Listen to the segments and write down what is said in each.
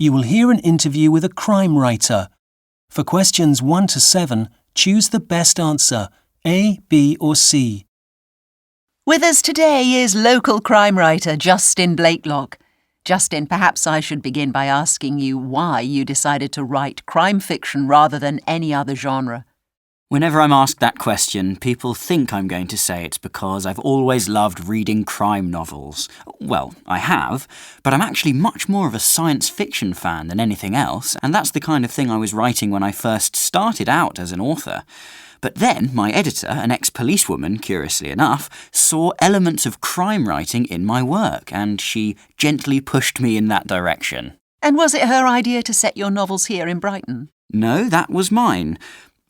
You will hear an interview with a crime writer. For questions 1 to 7, choose the best answer, A, B or C. With us today is local crime writer Justin Blakelock. Justin, perhaps I should begin by asking you why you decided to write crime fiction rather than any other genre. Whenever I'm asked that question, people think I'm going to say it's because I've always loved reading crime novels. Well, I have, but I'm actually much more of a science fiction fan than anything else, and that's the kind of thing I was writing when I first started out as an author. But then my editor, an ex-policewoman, curiously enough, saw elements of crime writing in my work, and she gently pushed me in that direction. And was it her idea to set your novels here in Brighton? No, that was mine.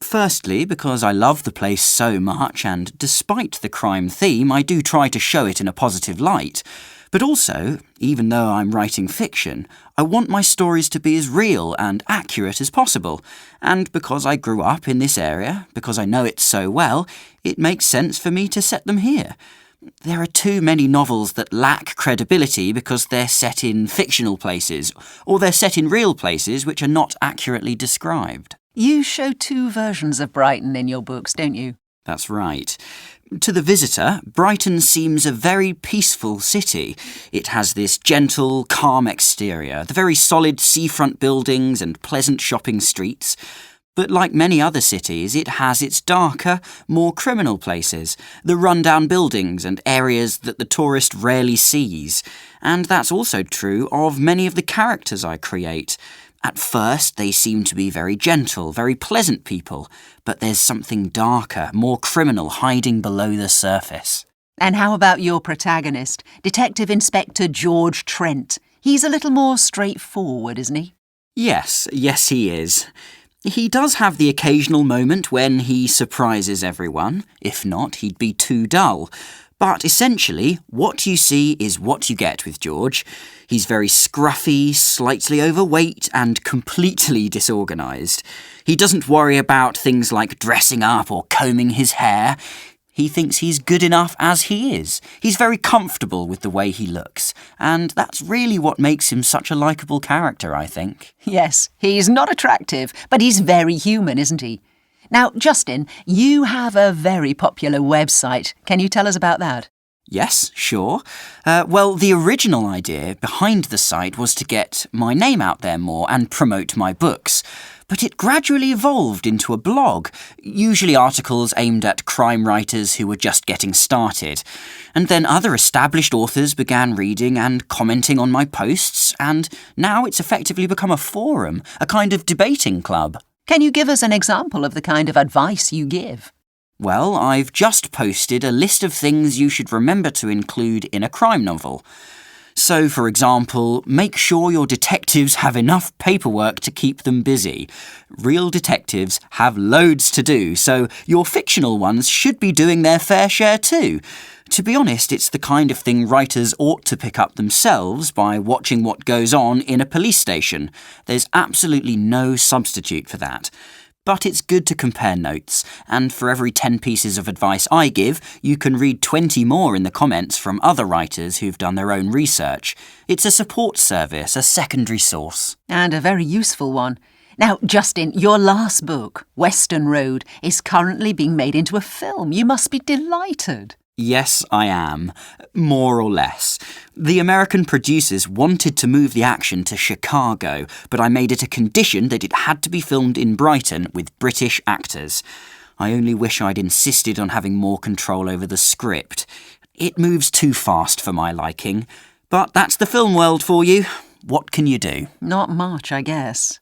Firstly, because I love the place so much, and despite the crime theme, I do try to show it in a positive light. But also, even though I'm writing fiction, I want my stories to be as real and accurate as possible. And because I grew up in this area, because I know it so well, it makes sense for me to set them here. There are too many novels that lack credibility because they're set in fictional places, or they're set in real places which are not accurately described. You show 2 versions of Brighton in your books, don't you? That's right. To the visitor, Brighton seems a very peaceful city. It has this gentle, calm exterior, the very solid seafront buildings and pleasant shopping streets. But like many other cities, it has its darker, more criminal places, the run-down buildings and areas that the tourist rarely sees. And that's also true of many of the characters I create. At first, they seem to be very gentle, very pleasant people, but there's something darker, more criminal hiding below the surface. And how about your protagonist, Detective Inspector George Trent? He's a little more straightforward, isn't he? Yes, he is. He does have the occasional moment when he surprises everyone. If not, he'd be too dull. But essentially, what you see is what you get with George. He's very scruffy, slightly overweight, and completely disorganised. He doesn't worry about things like dressing up or combing his hair. He thinks he's good enough as he is. He's very comfortable with the way he looks, and that's really what makes him such a likeable character, I think. Yes, he's not attractive, but he's very human, isn't he? Now, Justin, you have a very popular website. Can you tell us about that? Yes, sure. Well, the original idea behind the site was to get my name out there more and promote my books. But it gradually evolved into a blog, usually articles aimed at crime writers who were just getting started. And then other established authors began reading and commenting on my posts, and now it's effectively become a forum, a kind of debating club. Can you give us an example of the kind of advice you give? Well, I've just posted a list of things you should remember to include in a crime novel. So, for example, make sure your detectives have enough paperwork to keep them busy. Real detectives have loads to do, so your fictional ones should be doing their fair share too. To be honest, it's the kind of thing writers ought to pick up themselves by watching what goes on in a police station. There's absolutely no substitute for that. But it's good to compare notes, and for every 10 pieces of advice I give, you can read 20 more in the comments from other writers who've done their own research. It's a support service, a secondary source. And a very useful one. Now, Justin, your last book, Western Road, is currently being made into a film. You must be delighted. Yes, I am. More or less. The American producers wanted to move the action to Chicago, but I made it a condition that it had to be filmed in Brighton with British actors. I only wish I'd insisted on having more control over the script. It moves too fast for my liking. But that's the film world for you. What can you do? Not much, I guess.